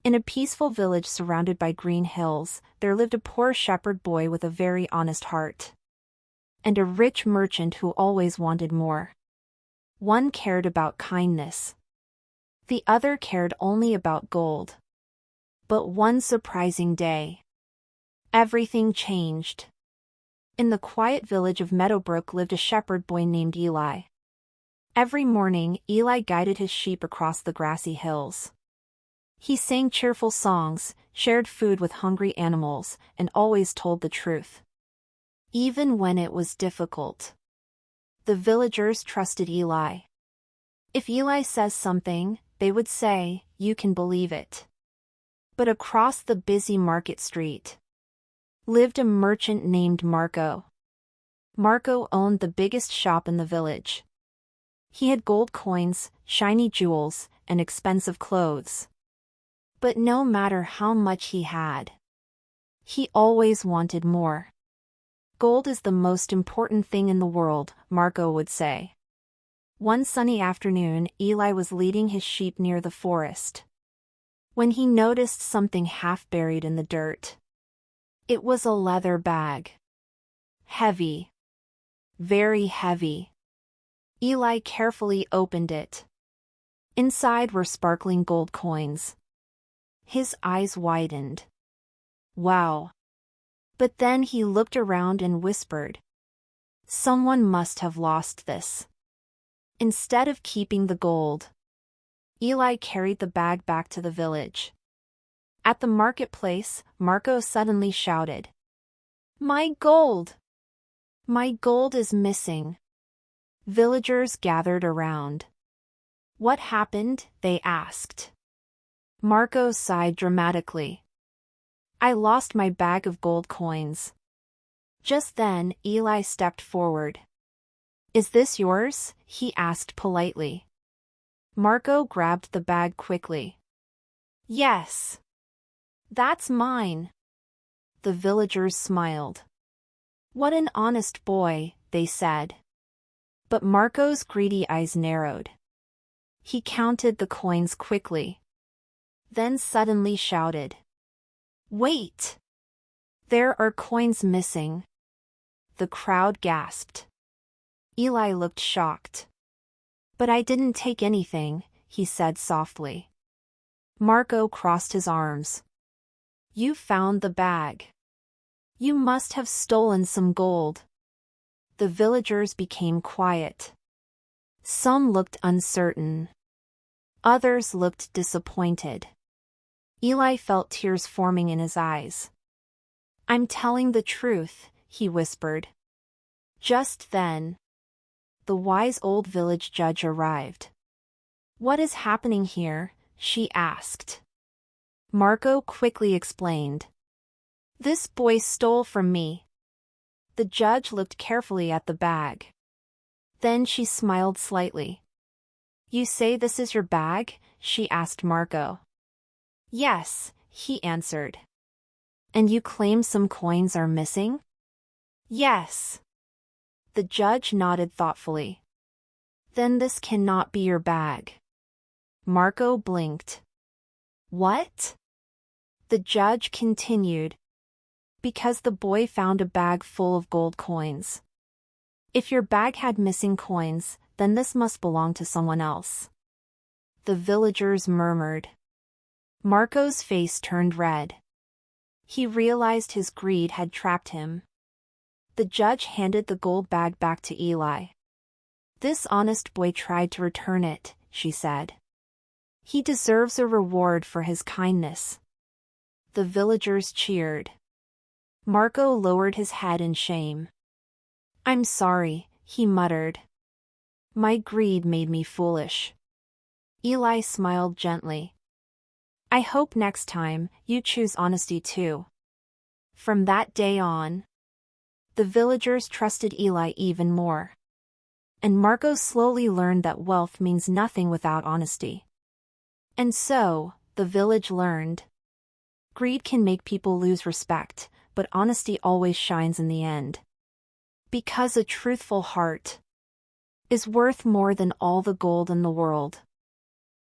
In a peaceful village surrounded by green hills, there lived a poor shepherd boy with a very honest heart. And a rich merchant who always wanted more. One cared about kindness. The other cared only about gold. But one surprising day, everything changed. In the quiet village of Meadowbrook lived a shepherd boy named Eli. Every morning, Eli guided his sheep across the grassy hills. He sang cheerful songs, shared food with hungry animals, and always told the truth. Even when it was difficult. The villagers trusted Eli. If Eli says something, they would say, "You can believe it." But across the busy market street lived a merchant named Marco. Marco owned the biggest shop in the village. He had gold coins, shiny jewels, and expensive clothes. But no matter how much he had, he always wanted more. "Gold is the most important thing in the world," Marco would say. One sunny afternoon, Eli was leading his sheep near the forest, when he noticed something half buried in the dirt. It was a leather bag. Heavy. Very heavy. Eli carefully opened it. Inside were sparkling gold coins. His eyes widened. Wow. But then he looked around and whispered, "Someone must have lost this." Instead of keeping the gold, Eli carried the bag back to the village. At the marketplace, Marco suddenly shouted, "My gold! My gold is missing." Villagers gathered around. "What happened?" they asked. Marco sighed dramatically. "I lost my bag of gold coins." Just then, Eli stepped forward. "Is this yours?" he asked politely. Marco grabbed the bag quickly. "Yes. That's mine." The villagers smiled. "What an honest boy," they said. But Marco's greedy eyes narrowed. He counted the coins quickly. Then suddenly shouted, "Wait! There are coins missing." The crowd gasped. Eli looked shocked. "But I didn't take anything," he said softly. Marco crossed his arms. "You found the bag. You must have stolen some gold." The villagers became quiet. Some looked uncertain. Others looked disappointed. Eli felt tears forming in his eyes. "I'm telling the truth," he whispered. Just then, the wise old village judge arrived. "What is happening here?" she asked. Marco quickly explained. "This boy stole from me." The judge looked carefully at the bag. Then she smiled slightly. "You say this is your bag?" she asked Marco. "Yes," he answered. "And you claim some coins are missing?" "Yes." The judge nodded thoughtfully. "Then this cannot be your bag." Marco blinked. "What?" The judge continued. "Because the boy found a bag full of gold coins. If your bag had missing coins, then this must belong to someone else." The villagers murmured. Marco's face turned red. He realized his greed had trapped him. The judge handed the gold bag back to Eli. "This honest boy tried to return it," she said. "He deserves a reward for his kindness." The villagers cheered. Marco lowered his head in shame. "I'm sorry," he muttered. "My greed made me foolish." Eli smiled gently. "I hope next time, you choose honesty too." From that day on, the villagers trusted Eli even more. And Marco slowly learned that wealth means nothing without honesty. And so, the village learned. Greed can make people lose respect, but honesty always shines in the end. Because a truthful heart is worth more than all the gold in the world.